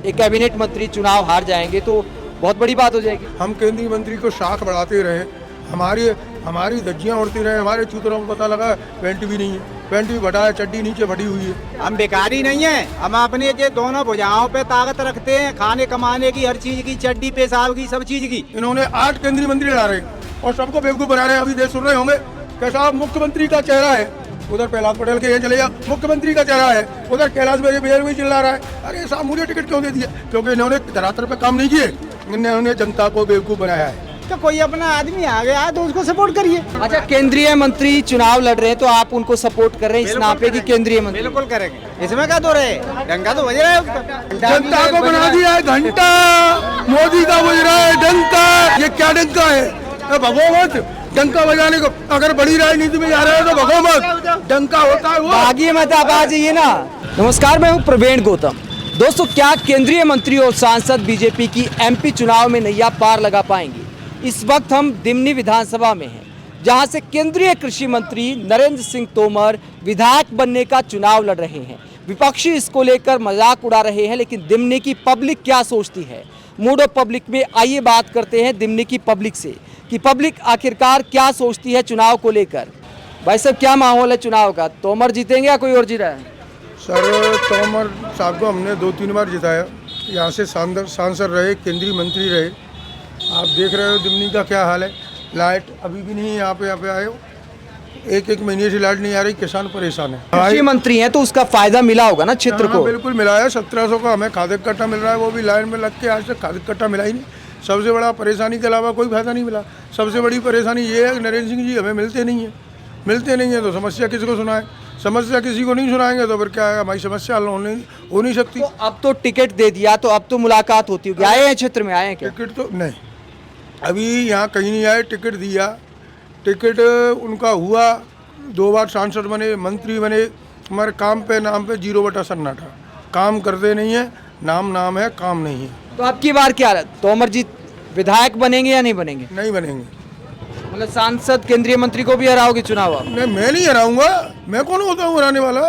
एक कैबिनेट मंत्री चुनाव हार जाएंगे तो बहुत बड़ी बात हो जाएगी। हम केंद्रीय मंत्री को शाख बढ़ाते रहे, हमारी हमारी धज्जियाँ उड़ती रहे, हमारे चूतरों को पता लगा पेंट भी नहीं है, पेंट भी फटा है, चड्डी नीचे फटी हुई है। हम बेकारी नहीं है, हम अपने ये दोनों भुजाओं पे ताकत रखते हैं, खाने कमाने की, हर चीज की, चड्डी पेशाब की, सब चीज की। इन्होंने 8 केंद्रीय मंत्री ला रहे हैं और सबको बेवकूफ बना रहे हैं। अभी देश सुन रहे होंगे कि साहब मुख्यमंत्री का चेहरा है, उधर प्रहलाद पटेल के यहाँ चले जा, मुख्यमंत्री का चेहरा है, उधर कैलाश बेर भी चिल्ला रहा है। अरे साहब मुझे टिकट क्यों दे दिया? क्योंकि इन्होंने धरातल पे काम नहीं किए, इन्होंने जनता को बेवकूफ बनाया है। तो कोई अपना आदमी आ गया तो उसको सपोर्ट करिए। अच्छा, केंद्रीय मंत्री चुनाव लड़ रहे हैं तो आप उनको सपोर्ट कर रहे हैं इस नापे की केंद्रीय मंत्री? बिल्कुल करेंगे, इसमें क्या दो रहे, डंका तो बज रहा है उसका। जनता को बना दिया है घंटा, मोदी का बज रहा है डंका। ये क्या डंका है? भगो मत डंका बजाने को, अगर बड़ी राजनीति में जा रहे हो तो भगो मत, डंका होता है वो। भागिए मत, आप आ जाइए ना। नमस्कार, मैं हूँ प्रवीण गौतम। दोस्तों, क्या केंद्रीय मंत्री और सांसद बीजेपी की एमपी चुनाव में नैया पार लगा पाएंगे? इस वक्त हम दिमनी विधानसभा में हैं, जहां से केंद्रीय कृषि मंत्री नरेंद्र सिंह तोमर विधायक बनने का चुनाव लड़ रहे हैं। विपक्षी इसको लेकर मजाक उड़ा रहे हैं, लेकिन दिमनी की पब्लिक क्या सोचती है? मूड ऑफ पब्लिक में आइए बात करते हैं दिमनी की पब्लिक से कि पब्लिक आखिरकार क्या सोचती है चुनाव को लेकर। भाई साहब, क्या माहौल है चुनाव का? तोमर जीतेंगे या कोई और जीत रहा है? सर, तोमर साहब को हमने 2-3 बार जिताया, यहाँ से सांसद रहे, केंद्रीय मंत्री रहे। आप देख रहे हो दिमनी का क्या हाल है। लाइट अभी भी नहीं है, यहाँ पे आए हो, एक महीने से लाइट नहीं आ रही, किसान परेशान है। कृषि मंत्री हैं तो उसका फायदा मिला होगा ना क्षेत्र को? बिल्कुल मिला है, 1700 का हमें खाद कट्टा मिल रहा है, वो भी लाइन में लग के आज तक खाद कट्टा मिला ही नहीं। सबसे बड़ा परेशानी के अलावा कोई फायदा नहीं मिला। सबसे बड़ी परेशानी ये है कि नरेंद्र सिंह जी हमें मिलते नहीं है तो समस्या किसको सुनाए? समस्या किसी को नहीं सुनाएंगे तो फिर क्या है, हमारी समस्या हल हो नहीं सकती। तो अब तो टिकट दे दिया तो अब तो मुलाकात होती होगी। आए हैं क्षेत्र में? आए हैं क्या? टिकट तो नहीं, अभी यहाँ कहीं नहीं आए। टिकट दिया, टिकट उनका हुआ, 2 बार सांसद बने, मंत्री बने, हमारे काम पे नाम पे 0 सन्नाटा। काम करते नहीं है, नाम है, काम नहीं है। तो अब की बार क्या तोमर जी विधायक बनेंगे या नहीं बनेंगे? नहीं बनेंगे। मतलब सांसद केंद्रीय मंत्री को भी हराओगे चुनाव आप? नहीं, मैं नहीं हराऊंगा। मैं कौन होता हूँ हराने वाला?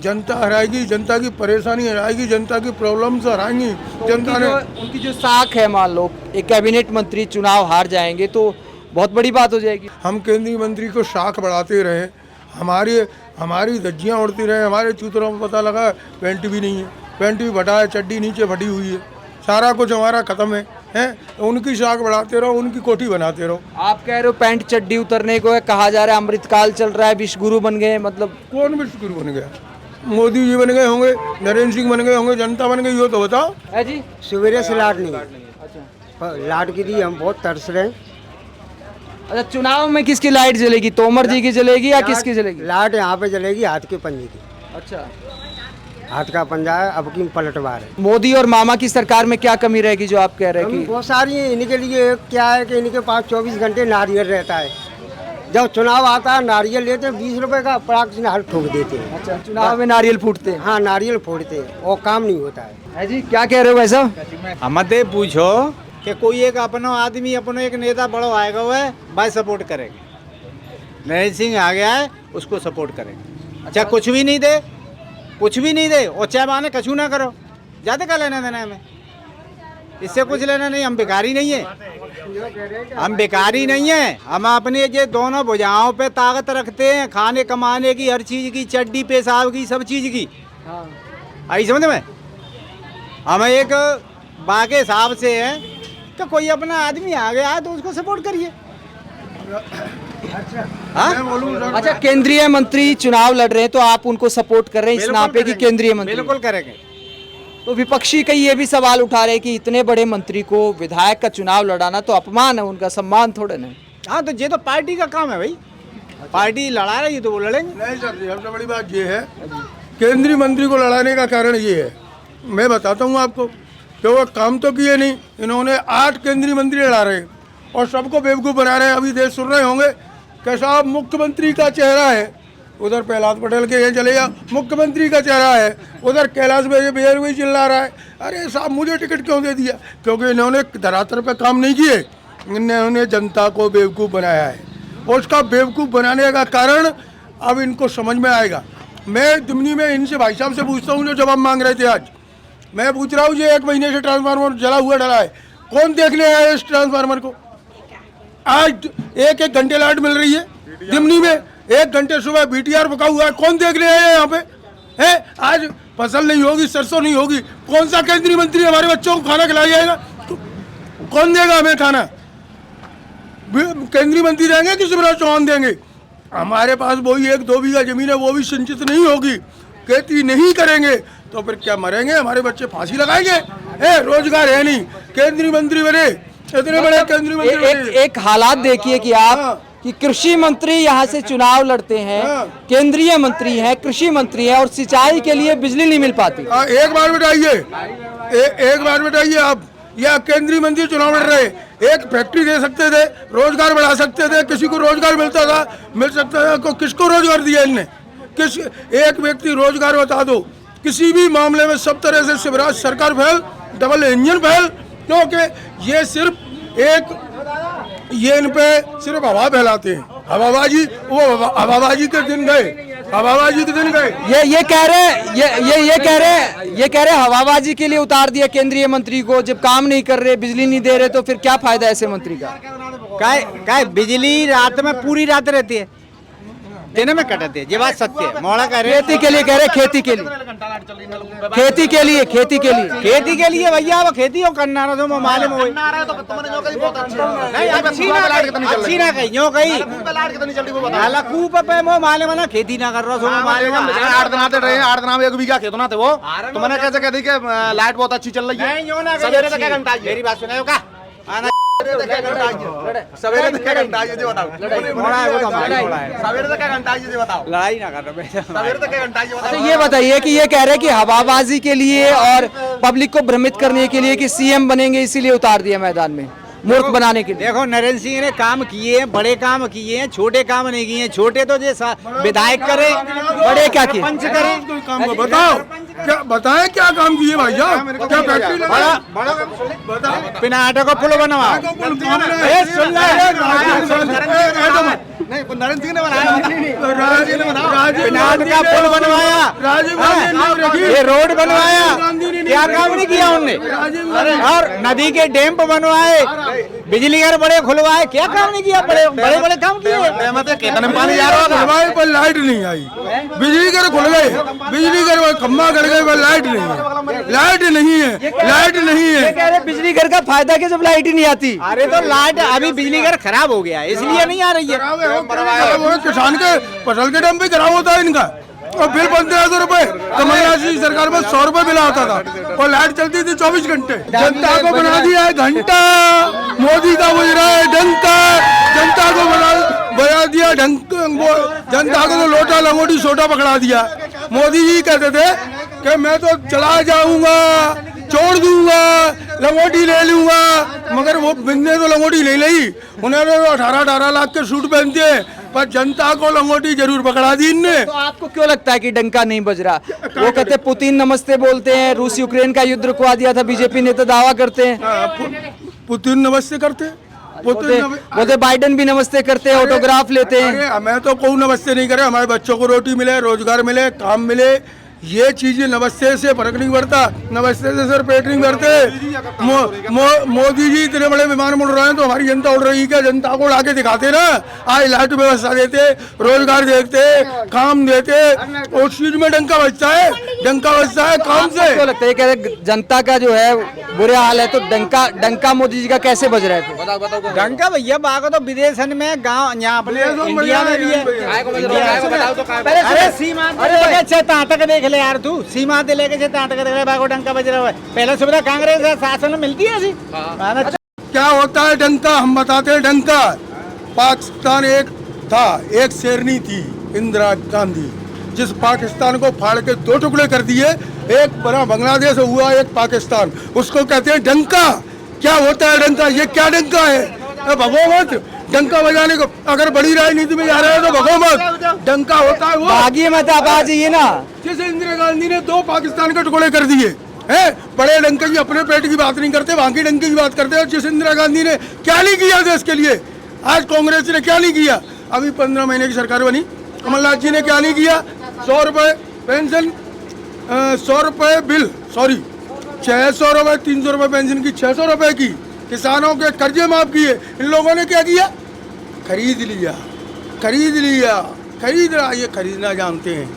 जनता हराएगी, जनता की परेशानी हराएगी, जनता की प्रॉब्लम्स हराएंगी। जनता ने उनकी जो साख है, मान लो एक कैबिनेट मंत्री चुनाव हार जाएंगे तो बहुत बड़ी बात हो जाएगी। हम केंद्रीय मंत्री को शाख बढ़ाते रहे, हमारी धज्जियाँ उड़ती रहे, हमारे चूतरों को पता लगा पेंट भी नहीं है, पेंट भी फटा है, चड्डी नीचे फटी हुई है, सारा कुछ हमारा खत्म है। उनकी शाख बढ़ाते रहो, उनकी कोठी बनाते रहो। आप कह रहे हो पैंट चड्डी उतरने को है, कहा जा रहा है अमृतकाल चल रहा है, विश्वगुरु बन गए। मतलब कौन विश्वगुरु बन गया? मोदी जी बन गए होंगे, नरेंद्र सिंह बन गए होंगे, जनता बन गई हो तो बताओ। है जी, सवेरे से लाट नहीं। अच्छा, लाट की दी हम बहुत तरस रहे हैं। अच्छा, चुनाव में किसकी लाइट जलेगी? तोमर जी की जलेगी या किसकी जलेगी? लाट यहाँ पे जलेगी हाथ के पंजे की। अच्छा, हाथ का पंजा है, अब की पलटवार है। मोदी और मामा की सरकार में क्या कमी रहेगी जो आप कह रहे हैं कि? बहुत सारी है। इनके लिए क्या है कि इनके पास 24 घंटे नारियल रहता है। जब चुनाव आता है नारियल लेते हैं 20 रुपए का, पराग से हल ठोक देते हैं। अच्छा, चुनाव में नारियल फूटते हैं? हाँ, नारियल फोड़ते हैं और काम नहीं होता है। जी, क्या कह रहे हो भाई साहब? हमते पूछो कि कोई एक अपना आदमी, अपना एक नेता बड़ो आएगा हुआ है, भाई सपोर्ट करेंगे। नरेंद्र सिंह आ गया है, उसको सपोर्ट करेंगे। चाहे कुछ भी नहीं दे, और चाहे माने कछू ना करो, ज़्यादा क्या लेना देना हमें? इससे कुछ लेना नहीं। हम बेकारी नहीं है, हम अपने ये दोनों भुजाओं पे ताकत रखते हैं, खाने कमाने की, हर चीज़ की, चड्डी पेशाब की, सब चीज़ की। आई समझ में? हमें एक बाके हिसाब से है कि कोई अपना आदमी आ गया तो उसको सपोर्ट करिए। अच्छा, केंद्रीय मंत्री चुनाव लड़ रहे हैं तो आप उनको सपोर्ट कर रहे हैं इस नापे की केंद्रीय मंत्री? बिल्कुल करेंगे। तो विपक्षी कई ये भी सवाल उठा रहे हैं कि इतने बड़े मंत्री को विधायक का चुनाव लड़ाना तो अपमान है, उनका सम्मान थोड़ा ना। हाँ, तो ये तो पार्टी का काम है भाई। पार्टी लड़ा रही है तो वो लड़ेंगे। नहीं सर जी, सबसे बड़ी बात ये है, केंद्रीय मंत्री को लड़ाने का कारण ये है, मैं बताता हूँ आपको, कि वो काम तो किए नहीं। इन्होंने 8 केंद्रीय मंत्री लड़ा रहे हैं और सबको बेवकूफ़ बना रहे हैं। अभी देश सुन रहे होंगे कि साहब मुख्यमंत्री का चेहरा है, उधर प्रहलाद पटेल के यहाँ चले जा, मुख्यमंत्री का चेहरा है, उधर कैलाश बेर भी चिल्ला रहा है। अरे साहब मुझे टिकट क्यों दे दिया? क्योंकि इन्होंने धरातल पे काम नहीं किए, इन्होंने जनता को बेवकूफ़ बनाया है। और उसका बेवकूफ़ बनाने का कारण अब इनको समझ में आएगा। मैं दिमनी में इनसे भाई साहब से पूछता हूँ जो जवाब मांग रहे थे आज, मैं पूछ रहा हूँ ये 1 महीने से ट्रांसफार्मर जला हुआ डला है, कौन देखने आया है इस ट्रांसफार्मर को? आज 1-1 घंटे लाइट मिल रही है दिमनी में, 1 घंटे सुबह BTR पका हुआ है, कौन देखने आया है यहाँ पे? है आज फसल नहीं होगी, सरसों नहीं होगी, कौन सा केंद्रीय मंत्री हमारे बच्चों को खाना खिलाया जाएगा? कौन देगा हमें खाना? केंद्रीय मंत्री देंगे कि शिवराज चौहान देंगे? हमारे पास वही 1-2 बीघा जमीन है, वो भी सिंचित नहीं होगी, खेती नहीं करेंगे तो फिर क्या मरेंगे? हमारे बच्चे फांसी लगाएंगे? रोजगार है नहीं, केंद्रीय मंत्री बने, इतने बड़े केंद्रीय मंत्री बने। एक हालात देखिए कि आप कि कृषि मंत्री यहाँ से चुनाव लड़ते हैं, केंद्रीय मंत्री हैं, कृषि मंत्री हैं और सिंचाई के लिए बिजली नहीं मिल पाती। एक बार बताइए आप, या केंद्रीय मंत्री चुनाव लड़ रहे, एक फैक्ट्री दे सकते थे, रोजगार बढ़ा सकते थे, किसी को रोजगार मिल सकता था, किसको रोजगार दिया इनने? किस एक व्यक्ति रोजगार बता दो। किसी भी मामले में सब तरह से शिवराज सरकार फेल, डबल इंजन फेल, क्योंकि ये सिर्फ ये इन पे सिर्फ हवा फैलाते हैं, हवाबाजी। वो हवाबाजी के दिन गए, हवाबाजी के दिन गए। ये कह रहे हवाबाजी के लिए उतार दिया केंद्रीय मंत्री को, जब काम नहीं कर रहे, बिजली नहीं दे रहे, तो फिर क्या फायदा ऐसे मंत्री का? काय बिजली रात में पूरी रात रहती है, दिन में कटती है, ये बात सत्य है। मोड़ा कह रहे खेती के लिए कह रहे, खेती के लिए भैया, अब खेती हो करना रहा तो मालूम हो अच्छी ना कही यो कही कूप पे मो माले मना खेती ना कर रहा सो मालूम 8 दिन आते रहे, 8 दिन में 1 बीघा खेत ना थे वो, तो मैंने कैसे कह दी कि लाइट बहुत अच्छी चल रही है? सवेरे तक 1 घंटा, मेरी बात सुनाओ का सवेरे तक 1 घंटा ये बताओ, सवेरे तक 1 घंटा ये बताओ, लड़ाई ना कर रहे, सवेरे तक 1 घंटा ये अच्छा बताओ। ये बताइए कि ये कह रहे हैं कि हवाबाजी के लिए और पब्लिक को भ्रमित करने के लिए कि सीएम बनेंगे इसीलिए उतार दिया मैदान में, मूर्ख बनाने के लिए। देखो नरेंद्र सिंह ने काम किए हैं, बड़े काम किए हैं, छोटे काम नहीं किए हैं। छोटे तो जैसा विधायक करे, बड़े क्या किए? पंच करे, काम को बताओ, क्या बताएं क्या काम किए भैया? क्या फैक्ट्री लगाई? बताओ। पिनाटे को पुल बनवा, नहीं नरेंद्र सिंह ने बनाया, पिनाट का पुल बनवाया, राजीव गांधी ने रखी, ये रोड बनवाया, क्या काम नहीं किया उनने? और नदी के डैम बनवाए, बिजली घर बड़े खुलवाए, क्या काम नहीं किया? बड़े बड़े काम किए। कितने पानी जा रहा हमारे पर लाइट नहीं आई, बिजली घर खुल गए, बिजली घर खम्बा गड़ गए, पर लाइट नहीं है, लाइट नहीं है, लाइट नहीं है। कह रहे बिजली घर का फायदा क्या जब लाइट ही नहीं आती? अरे तो लाइट अभी बिजली घर खराब हो गया है इसलिए नहीं आ रही है। वो किसान के फसल के दाम पे खराब होता है इनका, और बिल 1500 रुपए, कमलनाथ जी सरकार में 100 रुपए बिल आता था और लाइट चलती थी 24 घंटे। जनता को बना दिया है घंटा, मोदी का बज रहा है डंका, जनता को बजा दिया ढंक, जनता को तो लोटा लंगोटी सोटा पकड़ा दिया। मोदी जी कहते थे कि मैं तो चला जाऊंगा, छोड़ दूंगा, लंगोटी ले लूंगा, मगर वो बिंदे तो लंगोटी नहीं ली, उन्होंने तो 18-18 लाख के सूट पहनते हैं, पर जनता को लंगोटी जरूर पकड़ा दी इनने। तो आपको क्यों लगता है कि डंका नहीं बज रहा? वो कहते पुतिन नमस्ते बोलते हैं, रूस यूक्रेन का युद्ध रुकवा दिया था, बीजेपी नेता दावा करते हैं। पुतिन नमस्ते करते, बोलते बाइडेन भी नमस्ते करते हैं, ऑटोग्राफ लेते हैं। अरे मैं तो कोई नमस्ते नहीं करे, हमारे बच्चों को रोटी मिले, रोजगार मिले, काम मिले, ये चीजें नमस्ते से फर्क नहीं पड़ता, नमस्ते से सर पेट नहीं भरते। मोदी जी इतने बड़े विमान उड़ रहे हैं तो हमारी जनता उड़ रही है क्या? जनता को उड़ा के दिखाते ना, आज लाइट व्यवस्था देते, रोजगार देते, काम देते, उस चीज में डंका बजता है, डंका बजता है काम से। क्यों लगता है? कह रहे जनता का जो है बुरा हाल है, तो डंका मोदी जी का कैसे बज रहा है? डंका भैया बागो तो विदेशन में, गाँव यहाँ अपने इंडिया में भी है। अरे सीमा अच्छा ताटक देख ले यार, तू सीमा दे लेके ताटक देख ले, बागो डंका बज रहा है। पहले सुविधा कांग्रेस शासन में मिलती है ऐसी। क्या होता है डंका? हम बताते हैं डंका। पाकिस्तान एक था, एक शेरनी थी इंदिरा गांधी, जिस पाकिस्तान को फाड़ के 2 टुकड़े कर दिए, एक बना बांग्लादेश हुआ, एक पाकिस्तान, उसको कहते हैं डंका। क्या होता है डंका? ये क्या डंका है? भगो मत डंका बजाने को, अगर बड़ी राजनीति में जा रहे हैं तो भगो मत, डंका होता है वो। भागी मत आप आ जाइए ना। जैसे इंदिरा गांधी ने 2 पाकिस्तान के टुकड़े कर दिए हैं, बड़े डंके की अपने पेट की बात नहीं करते, वहां की डंके की बात करते हैं। जिस इंदिरा गांधी ने क्या नहीं किया देश के लिए, आज कांग्रेस ने क्या नहीं किया? अभी 15 महीने की सरकार बनी, कमलनाथ जी ने क्या नहीं किया? 100 रुपए पेंशन, 100 रुपए बिल, सॉरी 600 रुपये 300 रुपये पेंशन की 600 रुपये की, किसानों के कर्जे माफ किए। इन लोगों ने क्या किया? खरीद लिया, खरीद लिया, खरीद रहा। ये खरीदना जानते हैं,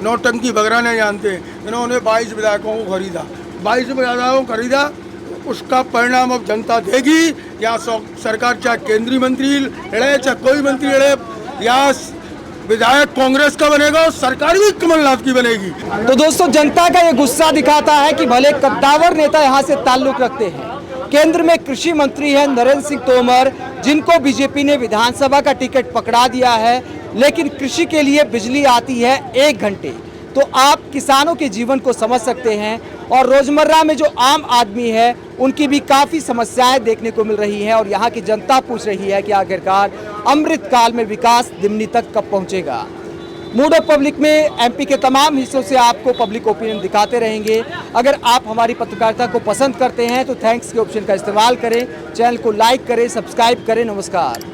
नौटंकी बगराना जानते हैं। इन्होंने 22 विधायकों को खरीदा, 22 विधायकों को खरीदा। उसका परिणाम अब जनता देगी। या सरकार चाहे केंद्रीय मंत्री लड़े, चाहे कोई मंत्री लड़े, या विधायक कांग्रेस का बनेगा और सरकार भी कमलनाथ की बनेगी। तो दोस्तों, जनता का ये गुस्सा दिखाता है कि भले कद्दावर नेता यहाँ से ताल्लुक रखते हैं, केंद्र में कृषि मंत्री हैं नरेंद्र सिंह तोमर, जिनको बीजेपी ने विधानसभा का टिकट पकड़ा दिया है, लेकिन कृषि के लिए बिजली आती है 1 घंटे। तो आप किसानों के जीवन को समझ सकते हैं, और रोजमर्रा में जो आम आदमी है उनकी भी काफ़ी समस्याएं देखने को मिल रही हैं। और यहाँ की जनता पूछ रही है कि आखिरकार अमृत काल में विकास दिमनी तक कब पहुँचेगा। मूड ऑफ पब्लिक में एमपी के तमाम हिस्सों से आपको पब्लिक ओपिनियन दिखाते रहेंगे। अगर आप हमारी पत्रकारिता को पसंद करते हैं तो थैंक्स के ऑप्शन का इस्तेमाल करें, चैनल को लाइक करें, सब्सक्राइब करें। नमस्कार।